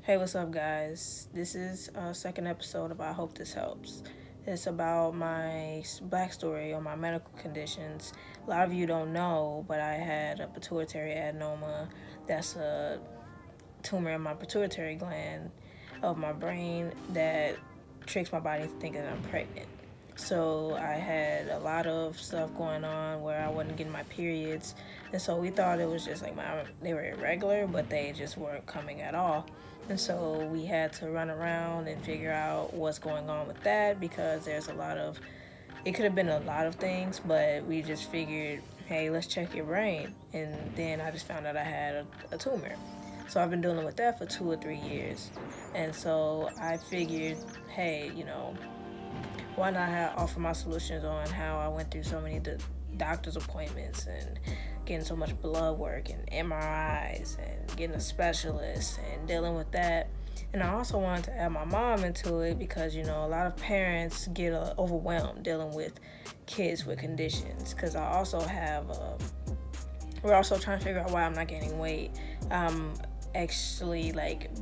Hey, what's up, guys? This is a second episode of I Hope This Helps. It's about my backstory on my medical conditions. A lot of you don't know, but I had a pituitary adenoma. That's a tumor in my pituitary gland of my brain that tricks my body into thinking that I'm pregnant. So I had a lot of stuff going on where I wasn't getting my periods, and so we thought it was just like they were irregular, but they just weren't coming at all. And so we had to run around and figure out what's going on with that because there's a lot of it could have been a lot of things, but we just figured, hey, let's check your brain. And then I just found out I had a tumor. So I've been dealing with that for 2 or 3 years. And so I figured, hey, why not offer my solutions on how I went through so many doctor's appointments and getting so much blood work and MRIs and getting a specialist and dealing with that. And I also wanted to add my mom into it because, a lot of parents get overwhelmed dealing with kids with conditions. Because I also have, we're also trying to figure out why I'm not gaining weight. Actually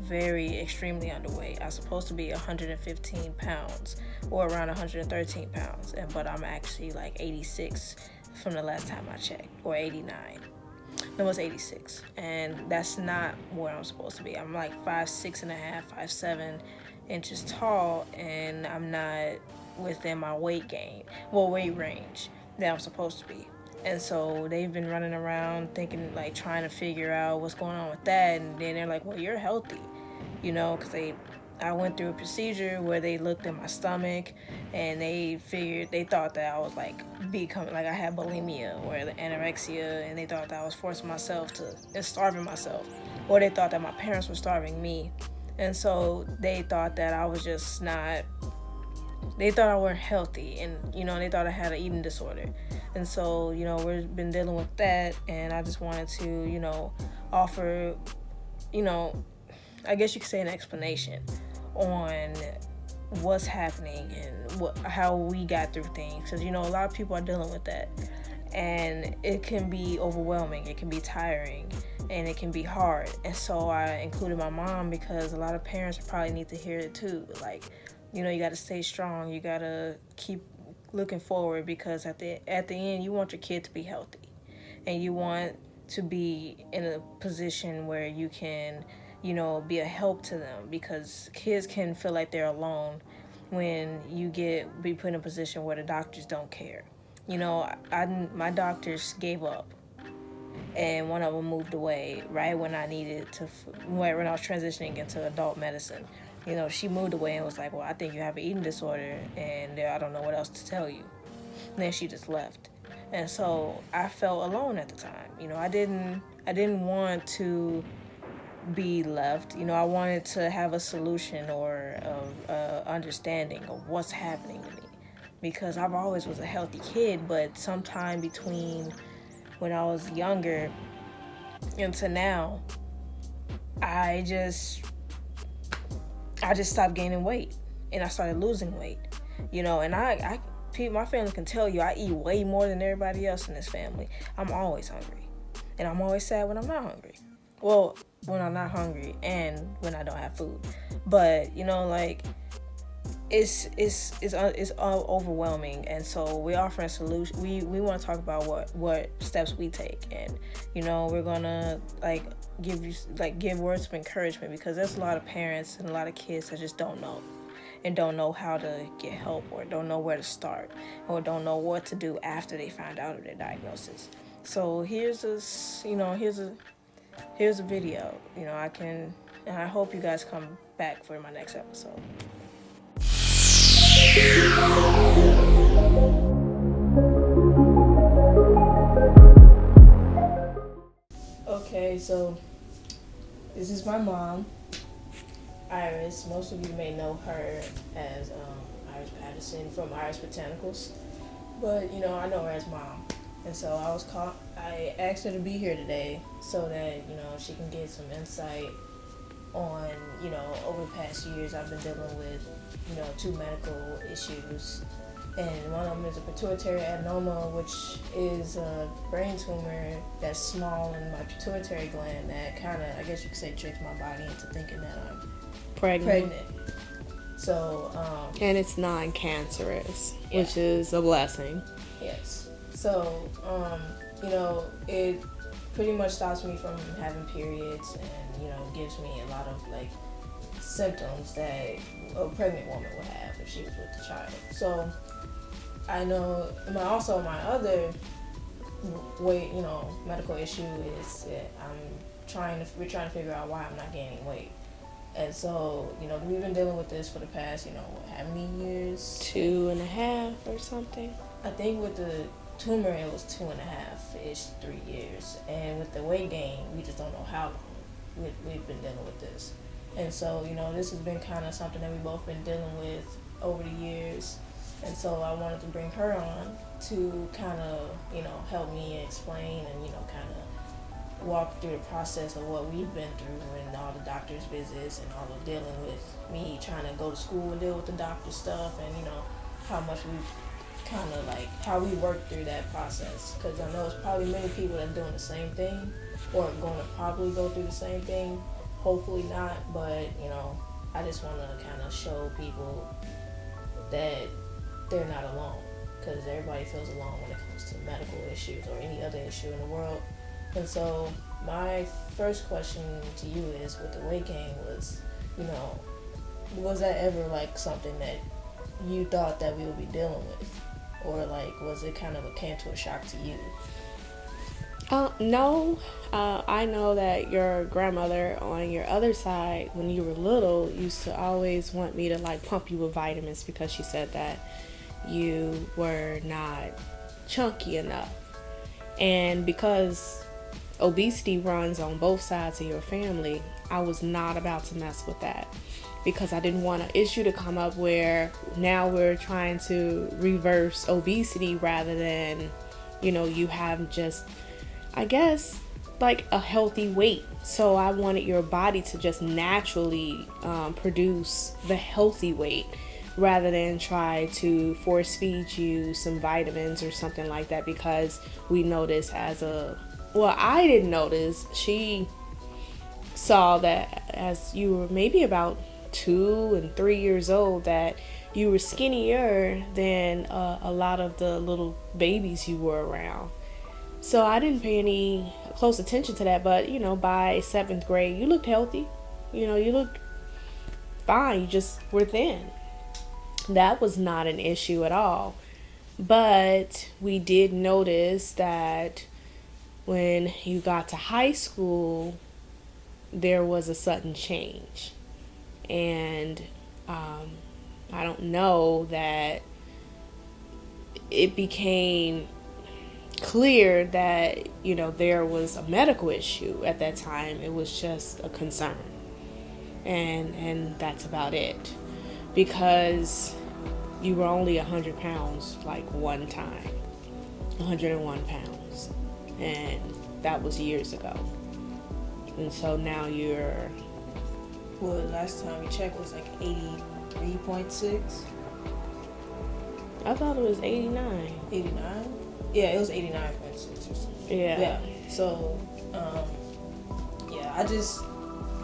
very extremely underweight. I'm supposed to be 115 pounds or around 113 pounds, but I'm actually 86 from the last time I checked, or 89. No, it was 86, and that's not where I'm supposed to be. I'm 5'6.5", 5'7" tall, and I'm not within my weight range that I'm supposed to be. And so they've been running around thinking, trying to figure out what's going on with that. And then they're like, well, you're healthy, because I went through a procedure where they looked at my stomach and they thought that I was becoming, I had bulimia or the anorexia, and they thought that I was forcing myself and starving myself. Or they thought that my parents were starving me. And so they thought that I was just not, they thought I weren't healthy, and they thought I had an eating disorder. And so we've been dealing with that, and I just wanted to offer, I guess you could say, an explanation on what's happening and how we got through things, because a lot of people are dealing with that, and it can be overwhelming, it can be tiring, and it can be hard. And so I included my mom because a lot of parents probably need to hear it too. You got to stay strong. You got to keep looking forward, because at the end, you want your kid to be healthy, and you want to be in a position where you can, be a help to them, because kids can feel like they're alone when you be put in a position where the doctors don't care. My doctors gave up, and one of them moved away right when I needed to, when I was transitioning into adult medicine. She moved away and was like, well, I think you have an eating disorder, and I don't know what else to tell you. And then she just left. And so I felt alone at the time. I didn't want to be left. I wanted to have a solution or understanding of what's happening to me, because I've always was a healthy kid, but sometime between when I was younger into now, I just stopped gaining weight, and I started losing weight, and my family can tell you I eat way more than everybody else in this family. I'm always hungry, and I'm always sad when I'm not hungry. Well, when I'm not hungry and when I don't have food, but it's overwhelming. And so we're offering a solution. We want to talk about what steps we take, and we're gonna give words of encouragement, because there's a lot of parents and a lot of kids that just don't know, and don't know how to get help, or don't know where to start, or don't know what to do after they find out of their diagnosis. So here's a video. And I hope you guys come back for my next episode. Okay, so this is my mom, Iris. Most of you may know her as Iris Patterson from Iris Botanicals, but I know her as Mom. And so I asked her to be here today so that she can get some insight on over the past years I've been dealing with two medical issues and one of them is a pituitary adenoma, which is a brain tumor that's small in my pituitary gland that kind of, I guess you could say, tricks my body into thinking that I'm pregnant. So, and it's non-cancerous, yeah. which is a blessing. Yes. So, you know, it pretty much stops me from having periods, and you know, gives me a lot of like symptoms that a pregnant woman would have if she was with the child. So, I know my other weight, you know, medical issue is that we're trying to figure out why I'm not gaining weight. And so, you know, we've been dealing with this for the past, you know, how many years? 2.5 or something. I think with the tumor, it was 2.5-ish, 3 years. And with the weight gain, we just don't know how long we've been dealing with this. And so, you know, this has been kind of something that we've both been dealing with over the years. And so I wanted to bring her on to kind of, you know, help me explain and, you know, kind of walk through the process of what we've been through and all the doctor's visits and all of dealing with me trying to go to school and deal with the doctor stuff, and, you know, how much we've kind of like, how we worked through that process. Because I know it's probably many people that are doing the same thing or going to probably go through the same thing. Hopefully not, but, you know, I just want to kind of show people that they're not alone, because everybody feels alone when it comes to medical issues or any other issue in the world. And so my first question to you is, with the weight gain, was, you know, was that ever like something that you thought that we would be dealing with, or like was it kind of akin to a shock to you? No. I know that your grandmother on your other side, when you were little, used to always want me to like pump you with vitamins because she said that you were not chunky enough. And because obesity runs on both sides of your family, I was not about to mess with that, because I didn't want an issue to come up where now we're trying to reverse obesity rather than, you know, you have just, I guess, like a healthy weight. So I wanted your body to just naturally produce the healthy weight rather than try to force feed you some vitamins or something like that, because we noticed I didn't notice. She saw that as you were maybe about 2 and 3 years old, that you were skinnier than a lot of the little babies you were around. So I didn't pay any close attention to that, but, you know, by 7th grade, you looked healthy. You know, you looked fine. You just were thin. That was not an issue at all. But we did notice that when you got to high school, there was a sudden change. And I don't know, that it became clear that, you know, there was a medical issue at that time. It was just a concern. And that's about it. Because you were only 100 pounds like one time. 101 pounds. And that was years ago. And so now you're... Well, last time we checked was like 83.6. I thought it was 89. 89? Yeah, it was 89.6 or something. Yeah. So,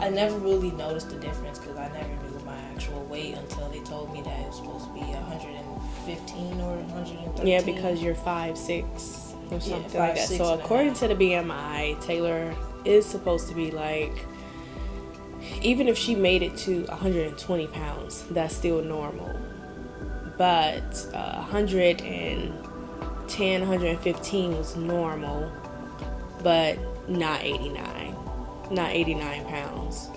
I never really noticed the difference, because I never knew my actual weight until they told me that it was supposed to be 115 or 113. Yeah, because you're 5'6" or something like that. So according to the BMI, Taylor is supposed to be like, even if she made it to 120 pounds, that's still normal. But 110, 115 was normal, but not 89 pounds.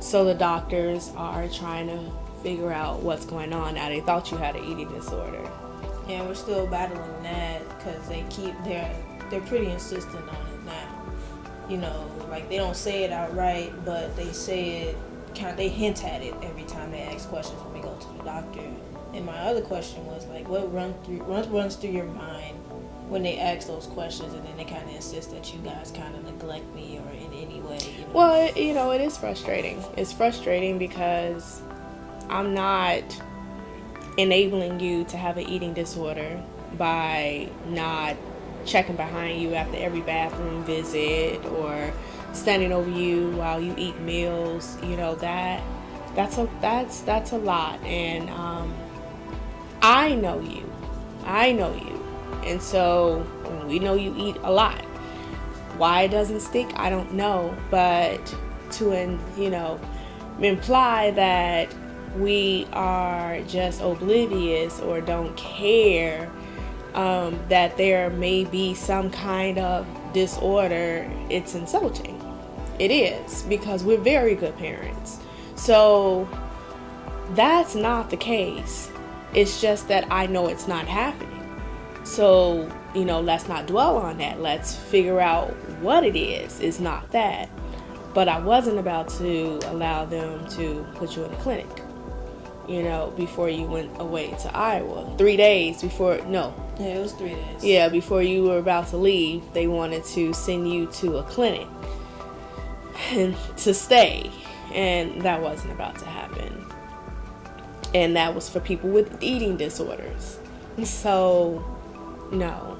So the doctors are trying to figure out what's going on. Now, they thought you had an eating disorder. Yeah, we're still battling that, because they're pretty insistent on it now. You know, like, they don't say it outright, but they say it, they hint at it every time they ask questions when we go to the doctor. And my other question was, like, what runs through your mind when they ask those questions, and then they kind of insist that you guys kind of neglect me or in any way, you know? Well, you know, it is frustrating. It's frustrating because I'm not enabling you to have an eating disorder by not checking behind you after every bathroom visit or standing over you while you eat meals. That's a lot. And I know you, and so we know you eat a lot. Why it doesn't stick, I don't know, but to imply that we are just oblivious or don't care that there may be some kind of disorder, it's insulting. It is, because we're very good parents. So that's not the case. It's just that I know it's not happening. So, let's not dwell on that. Let's figure out what it is. It's not that. But I wasn't about to allow them to put you in a clinic, before you went away to Iowa. 3 days before, no. Yeah, it was 3 days. Yeah, before you were about to leave, they wanted to send you to a clinic and to stay. And that wasn't about to happen. And that was for people with eating disorders. So, no,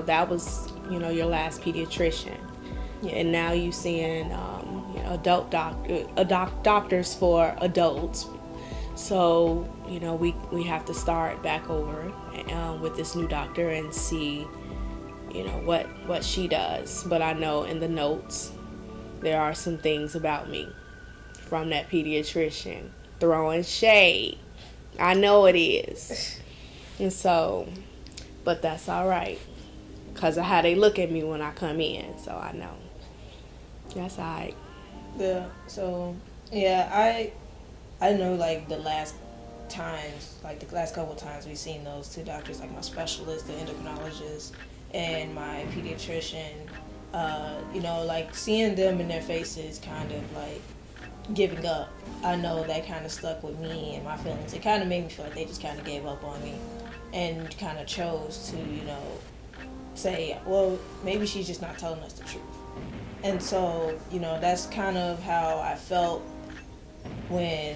that was, your last pediatrician. Yeah. And now you're seeing, adult doctors for adults. So, we have to start back over with this new doctor and see, what she does. But I know in the notes, there are some things about me from that pediatrician throwing shade. I know it is. And so, but that's all right, because of how they look at me when I come in. So I know. That's all right. Yeah, so, yeah, I know, like, the last couple of times we've seen those two doctors, like my specialist, the endocrinologist, and my pediatrician, like, seeing them in their faces kind of, like, giving up, I know that kind of stuck with me and my feelings. It kind of made me feel like they just kind of gave up on me and kind of chose to, say, well, maybe she's just not telling us the truth. And so, that's kind of how I felt when,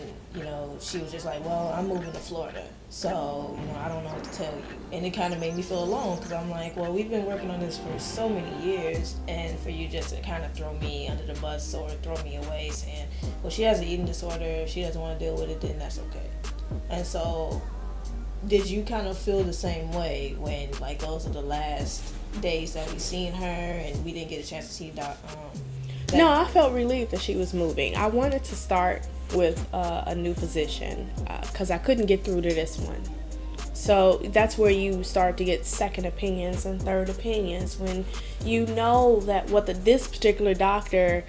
she was just like, well, I'm moving to Florida, so, I don't know what to tell you. And it kind of made me feel alone, because I'm like, well, we've been working on this for so many years, and for you just to kind of throw me under the bus or throw me away saying, well, she has an eating disorder, if she doesn't want to deal with it, then that's okay. And so, did you kind of feel the same way when, like, those are the last days that we seen her and we didn't get a chance to see No, I felt relieved that she was moving. I wanted to start with a new physician because I couldn't get through to this one. So that's where you start to get second opinions and third opinions, when you know that this particular doctor,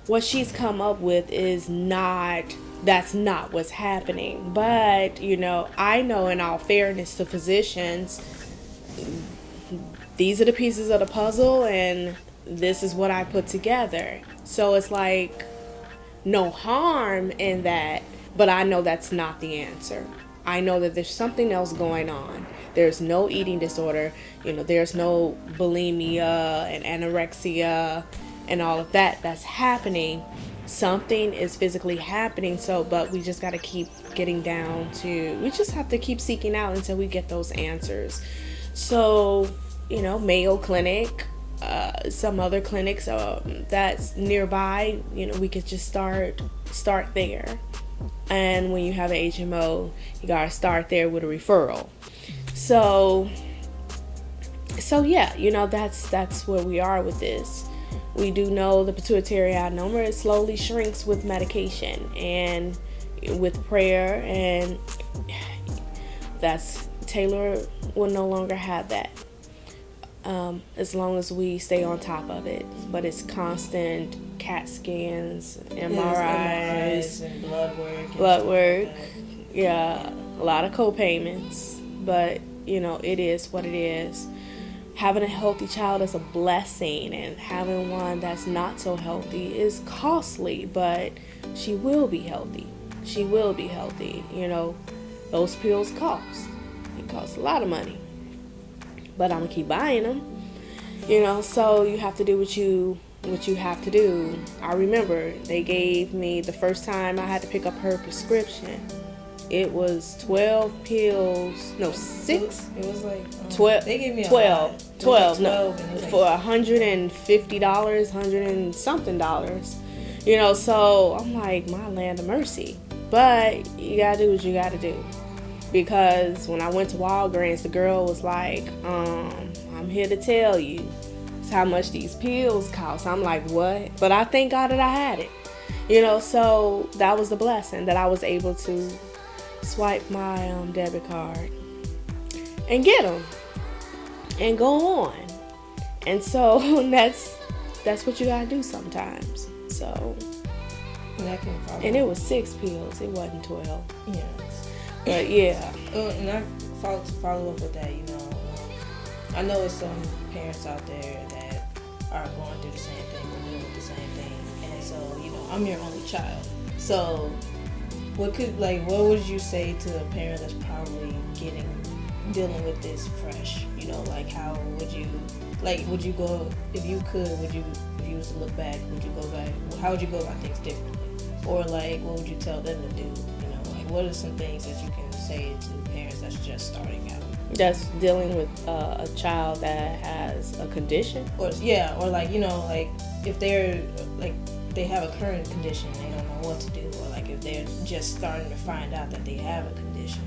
what she's come up with that's not what's happening. But, I know, in all fairness to physicians, these are the pieces of the puzzle and this is what I put together. So it's like no harm in that, but I know that's not the answer. I know that there's something else going on. There's no eating disorder, there's no bulimia and anorexia and all of that's happening. Something is physically happening, but we just got to keep getting down to, we just have to keep seeking out until we get those answers. So, Mayo Clinic, some other clinics that's nearby, we could just start there. And when you have an HMO, you gotta start there with a referral. So yeah, that's where we are with this. We do know the pituitary adenoma, it slowly shrinks with medication and with prayer, and Taylor will no longer have that. As long as we stay on top of it. But it's constant CAT scans, MRIs, and blood work. Yeah, a lot of co-payments. But, it is what it is. Having a healthy child is a blessing, and having one that's not so healthy is costly, but she will be healthy. She will be healthy. Those pills cost. It costs a lot of money. But I'm gonna keep buying them, so you have to do what you have to do. I remember they gave me, the first time I had to pick up her prescription, It was 12 pills. No, 6. It was like 12. They gave me 12. 12. No, and it was like, for $150, $100 and something dollars. You know, so I'm like, my land of mercy. But you gotta do what you gotta do. Because when I went to Walgreens, the girl was like, I'm here to tell you how much these pills cost. I'm like, what? But I thank God that I had it. You know, so that was the blessing that I was able to swipe my debit card and get them and go on. And so that's what you gotta do sometimes. So, and it was 6 pills. It wasn't 12. Yeah. But yeah. And I follow up with that. You know, I know there's some parents out there that are going through the same thing or dealing with the same thing, and so you know, I'm your only child. So, what would you say to a parent that's probably dealing with this fresh? You know, like how would you go if you was to look back? Would you go back? How would you go about things differently? Or like, what would you tell them to do? You know, like what are some things that you can say to parents that's just starting out? That's dealing with a child that has a condition? Or like, you know, like if they're like they have a current condition, they don't know what to do, or like if they're just starting to find out that they have a condition,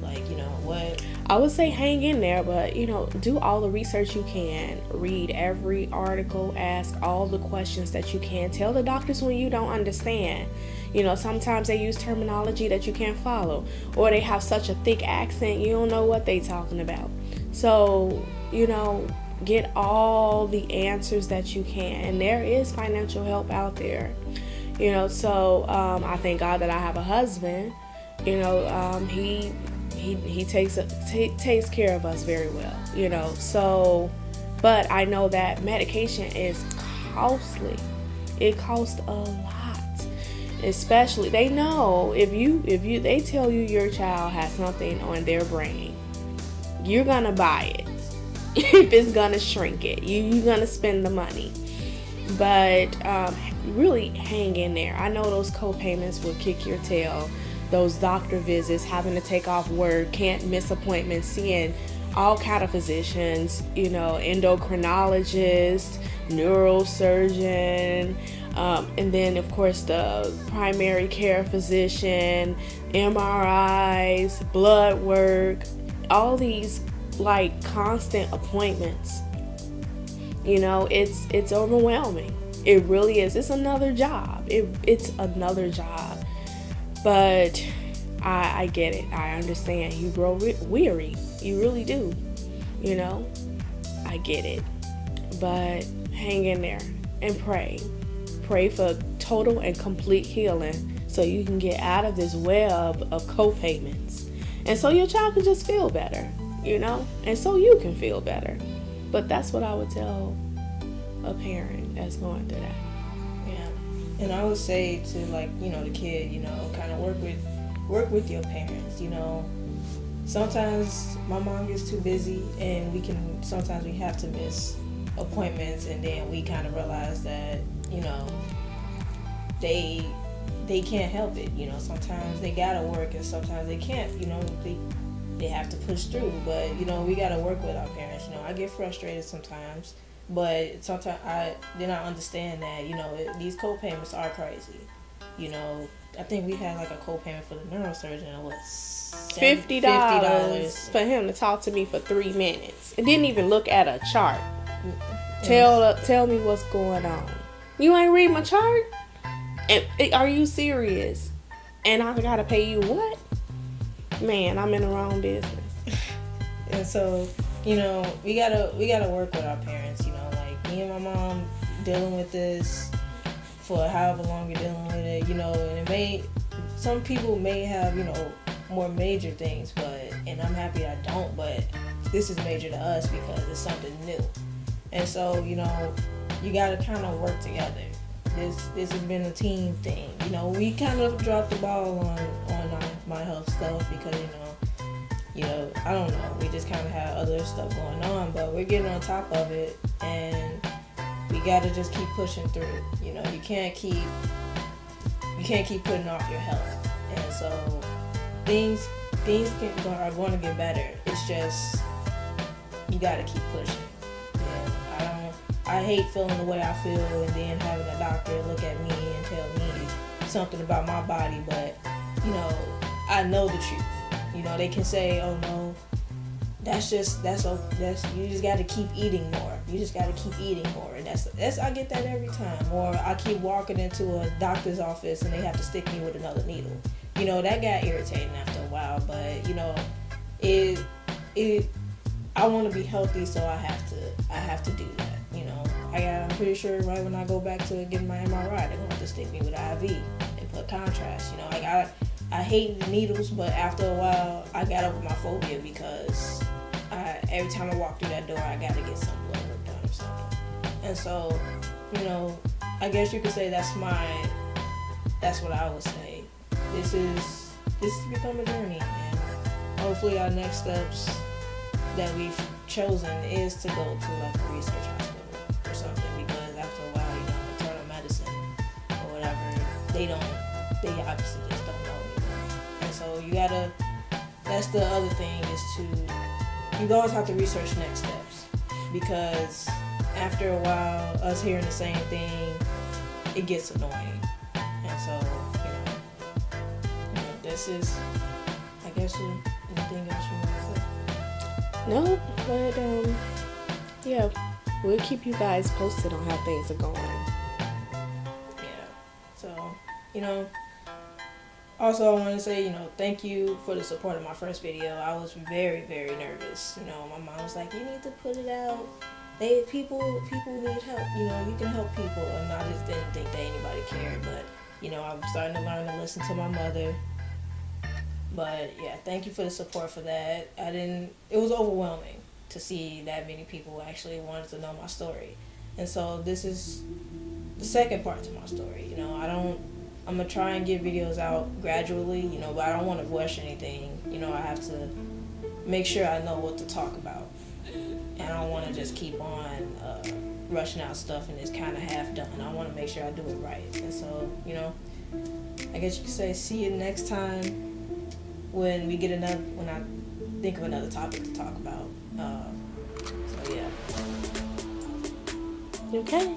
like, you know, what? I would say hang in there, but, you know, do all the research you can. Read every article, ask all the questions that you can. Tell the doctors when you don't understand. You know, sometimes they use terminology that you can't follow, or they have such a thick accent you don't know what they talking about. So, you know, get all the answers that you can. And there is financial help out there. You know, so I thank God that I have a husband. You know, he takes care of us very well. You know, so, but I know that medication is costly. It costs a lot. Especially, they know if they tell you your child has something on their brain, you're gonna buy it. If it's gonna shrink it, you're gonna spend the money. But really hang in there. I know those co-payments will kick your tail. Those doctor visits, having to take off work, can't miss appointments, seeing all kind of physicians, you know, endocrinologist, neurosurgeon, and then of course the primary care physician, MRIs, blood work, all these like constant appointments. You know, it's overwhelming. It really is. It's another job. It's another job. But I get it. I understand. You grow weary. You really do. You know, I get it. But hang in there and pray. Pray for total and complete healing so you can get out of this web of co-payments. And so your child can just feel better, you know, and so you can feel better. But that's what I would tell a parent that's going through that. Yeah. And I would say to, like, you know, the kid, you know, kind of work with your parents, you know. Sometimes my mom gets too busy and sometimes we have to miss appointments, and then we kind of realize that, you know, they can't help it, you know. Sometimes they gotta work and sometimes they can't, you know, they have to push through. But, you know, we gotta work with our parents. You know, I get frustrated sometimes, but sometimes then I understand that, you know, these co-payments are crazy. You know, I think we had like a co-payment for the neurosurgeon. It was $50 for him to talk to me for 3 minutes. It didn't even look at a chart. Tell me what's going on. You ain't read my chart? And are you serious? And I gotta pay you what? Man, I'm in the wrong business. And so, you know, we gotta work with our parents. You know, like me and my mom dealing with this for however long we're dealing with it. You know, and some people may have, you know, more major things, and I'm happy I don't. But this is major to us because it's something new. And so, you know, you gotta kind of work together. This has been a team thing. You know, we kind of dropped the ball on my health stuff because, you know, I don't know. We just kind of had other stuff going on, but we're getting on top of it, and we gotta just keep pushing through. You know, you can't keep putting off your health, and so things are going to get better. It's just you got to keep pushing. I hate feeling the way I feel and then having a doctor look at me and tell me something about my body, but I know the truth. They can say, "Oh no, that's you just got to keep eating more. You just got to keep eating more." And that's I get that every time. Or I keep walking into a doctor's office and they have to stick me with another needle. That got irritating after a while, but I want to be healthy, so I have to do that. I'm pretty sure right when I go back to get my MRI, they're going to have to stick me with an IV and put contrast. I hate needles, but after a while, I got over my phobia because every time I walk through that door, I got to get some blood work done or something. And so, I guess you could say that's what I would say. This has become a journey, and hopefully our next steps that we've chosen is to go to like a research hospital or something, because after a while, internal medicine or whatever, they obviously just don't know anymore. And so that's the other thing, is you always have to research next steps, because after a while, us hearing the same thing, it gets annoying. And so, this is, I guess, anything else you want to say? No, but yeah, we'll keep you guys posted on how things are going. Yeah. So, also I want to say, thank you for the support of my first video. I was very, very nervous. My mom was like, "You need to put it out. People need help. You can help people." And I just didn't think that anybody cared. But, I'm starting to learn to listen to my mother. But yeah, thank you for the support for that. It was overwhelming to see that many people actually wanted to know my story. And so this is the second part to my story. I'm gonna try and get videos out gradually, but I don't want to rush anything. I have to make sure I know what to talk about. And I don't want to just keep on rushing out stuff and it's kind of half done. I want to make sure I do it right. And so, I guess you could say see you next time when I think of another topic to talk about. So yeah. Okay.